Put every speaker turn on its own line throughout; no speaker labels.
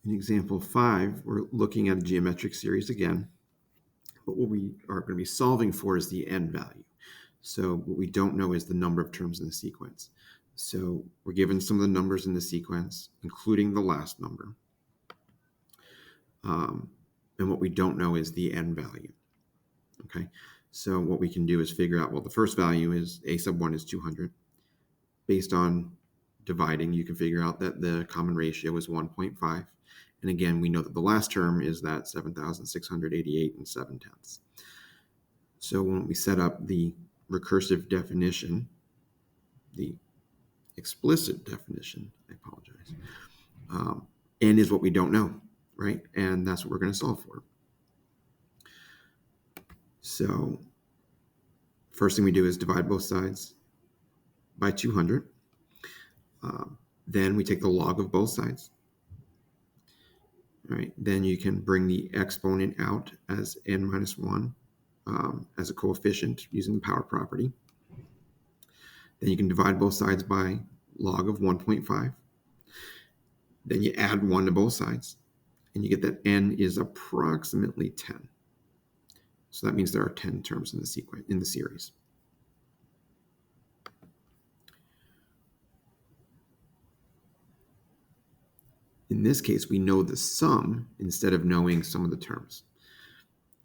In example 5, we're looking at a geometric series again, but what we are going to be solving for is the n value. So what we don't know is the number of terms in the sequence. So we're given some of the numbers in the sequence, including the last number. And what we don't know is the n value. Okay, so what we can do is figure out, well, the first value is a sub 1 is 200. Based on dividing, you can figure out that the common ratio is 1.5. And again, we know that the last term is that 7,688 and 7/10. So when we set up the recursive definition, the explicit definition, I apologize, n is what we don't know, right? And that's what we're going to solve for. So first thing we do is divide both sides by 200. Then we take the log of both sides. All right, then you can bring the exponent out as n minus 1 as a coefficient using the power property. Then you can divide both sides by log of 1.5. Then you add 1 to both sides, and you get that n is approximately 10. So that means there are 10 terms in the series. In this case, we know the sum instead of knowing some of the terms.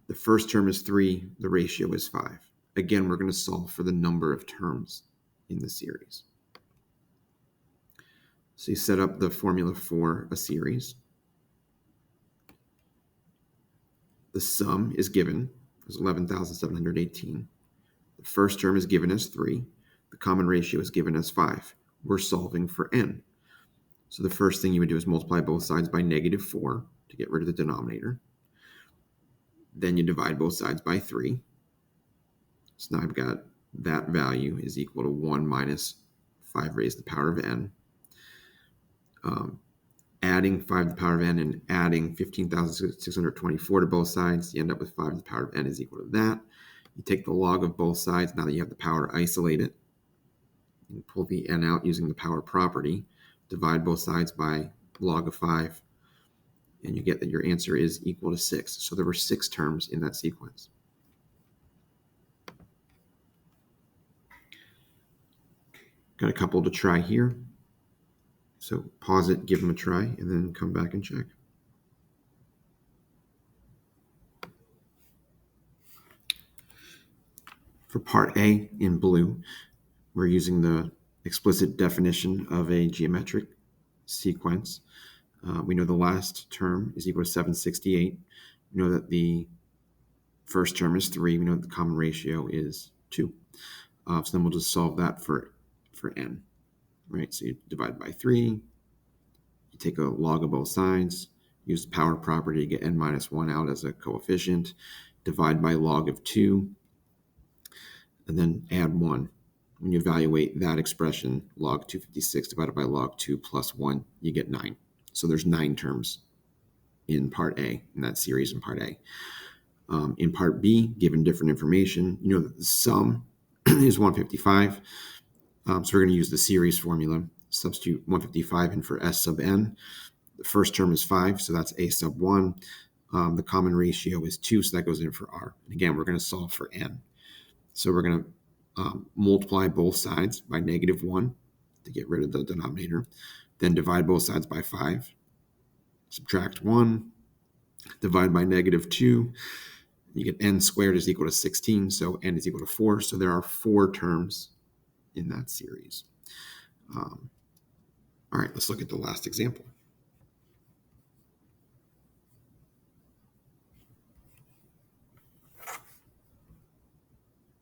The first term is 3, the ratio is 5. Again, we're going to solve for the number of terms in the series. So you set up the formula for a series. The sum is given as 11,718. The first term is given as 3. The common ratio is given as 5. We're solving for n. So the first thing you would do is multiply both sides by -4 to get rid of the denominator. Then you divide both sides by 3. So now I've got that value is equal to 1 minus 5 raised to the power of n. Adding 5 to the power of n and adding 15,624 to both sides, you end up with 5 to the power of n is equal to that. You take the log of both sides. Now that you have the power, isolate it. You pull the n out using the power property. Divide both sides by log of 5, and you get that your answer is equal to 6. So there were 6 terms in that sequence. Got a couple to try here. So pause it, give them a try, and then come back and check. For part A in blue, we're using the explicit definition of a geometric sequence. We know the last term is equal to 768. We know that the first term is 3. We know that the common ratio is 2. So then we'll just solve that for n, right? So you divide by 3. You take a log of both sides. Use the power property to get n minus 1 out as a coefficient. Divide by log of 2. And then add 1. When you evaluate that expression, log 256 divided by log 2 plus 1, you get 9. So there's 9 terms in part A, in that series in part A. In part B, given different information, you know that the sum is 155. So we're going to use the series formula, substitute 155 in for S sub n. The first term is 5, so that's A sub 1. The common ratio is 2, so that goes in for R. And again, we're going to solve for n. So we're going to multiply both sides by -1 to get rid of the denominator. Then divide both sides by 5. Subtract 1. Divide by -2. You get n squared is equal to 16, so n is equal to 4. So there are 4 terms in that series. All right, let's look at the last example.